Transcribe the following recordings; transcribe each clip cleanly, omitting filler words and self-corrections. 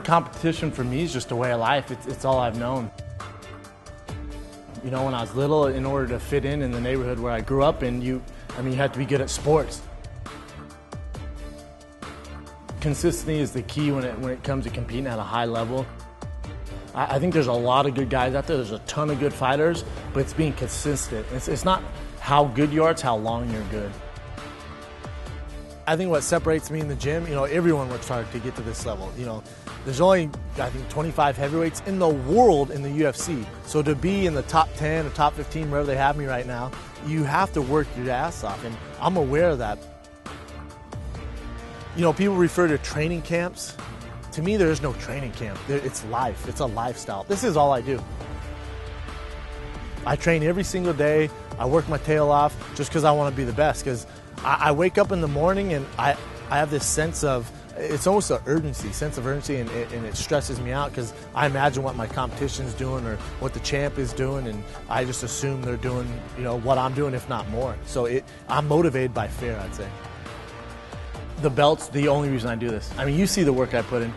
think competition for me is just a way of life. It's all I've known. You know, when I was little, in order to fit in the neighborhood where I grew up in, you had to be good at sports. Consistency is the key when it comes to competing at a high level. I think there's a lot of good guys out there. There's a ton of good fighters, but it's being consistent. It's not how good you are, it's how long you're good. I think what separates me in the gym, you know, everyone works hard to get to this level. You know, there's only, I think, 25 heavyweights in the world in the UFC. So to be in the top 10 or top 15, wherever they have me right now, you have to work your ass off, and I'm aware of that. You know, people refer to training camps. To me, there is no training camp. It's life. It's a lifestyle. This is all I do. I train every single day. I work my tail off just because I want to be the best. Because I wake up in the morning and I have this sense of, it's almost an urgency, sense of urgency, and it stresses me out because I imagine what my competition's doing or what the champ is doing, and I just assume they're doing, you know, what I'm doing, if not more. So I'm motivated by fear, I'd say. The belt's the only reason I do this. I mean, you see the work I put in.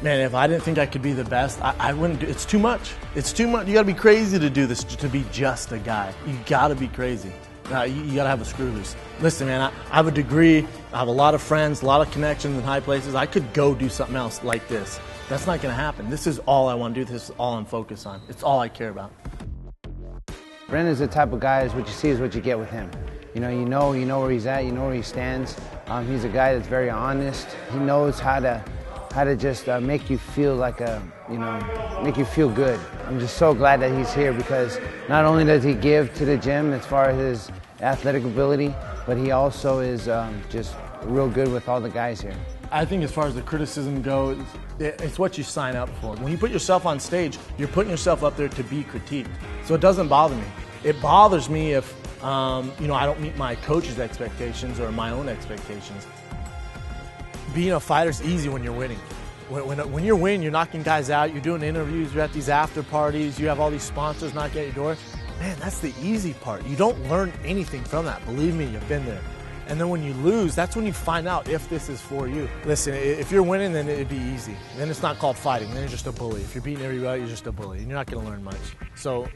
Man, if I didn't think I could be the best, I wouldn't do it. It's too much. It's too much. You gotta be crazy to do this, to be just a guy. You gotta be crazy. You gotta have a screw loose. Listen, man, I have a degree, I have a lot of friends, a lot of connections in high places. I could go do something else like this. That's not gonna happen. This is all I wanna do. This is all I'm focused on. It's all I care about. Brandon's the type of guy, is what you see is what you get with him. You know where he's at, you know where he stands. He's a guy that's very honest. He knows how to just make you feel like make you feel good. I'm just so glad that he's here because not only does he give to the gym as far as his athletic ability, but he also is just real good with all the guys here. I think as far as the criticism goes, it's what you sign up for. When you put yourself on stage, you're putting yourself up there to be critiqued. So it doesn't bother me. It bothers me if I don't meet my coach's expectations or my own expectations. Being a fighter's easy when you're winning. When you're winning, you're knocking guys out, you're doing interviews, you're at these after parties, you have all these sponsors knocking at your door. Man, that's the easy part. You don't learn anything from that. Believe me, you've been there. And then when you lose, that's when you find out if this is for you. Listen, if you're winning, then it'd be easy. Then it's not called fighting, then you're just a bully. If you're beating everybody, you're just a bully, and you're not gonna learn much. So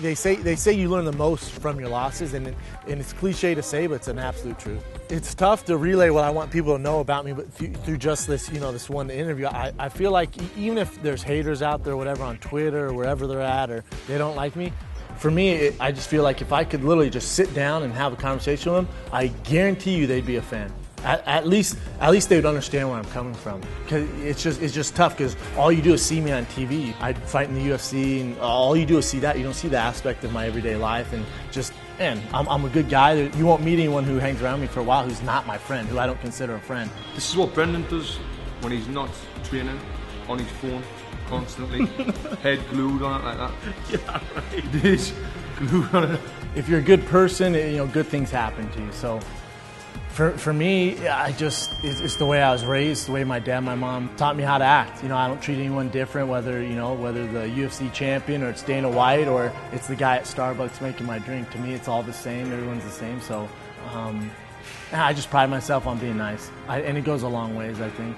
they say you learn the most from your losses, and it's cliche to say, but it's an absolute truth. It's tough to relay what I want people to know about me, but through just this, this one interview, I feel like even if there's haters out there, whatever, on Twitter or wherever they're at, or they don't like me, for me, I just feel like if I could literally just sit down and have a conversation with them, I guarantee you they'd be a fan. At least they would understand where I'm coming from. Cause it's just tough because all you do is see me on TV. I fight in the UFC, and all you do is see that. You don't see the aspect of my everyday life, and just, man, I'm a good guy. You won't meet anyone who hangs around me for a while who's not my friend, who I don't consider a friend. This is what Brendan does when he's not training, on his phone constantly, head glued on it like that. Yeah, right. It is glued on it. If you're a good person, good things happen to you. So. For me, it's the way I was raised, the way my dad, my mom taught me how to act. I don't treat anyone different, whether the UFC champion or it's Dana White or it's the guy at Starbucks making my drink. To me, it's all the same. Everyone's the same. So I just pride myself on being nice. And it goes a long ways, I think.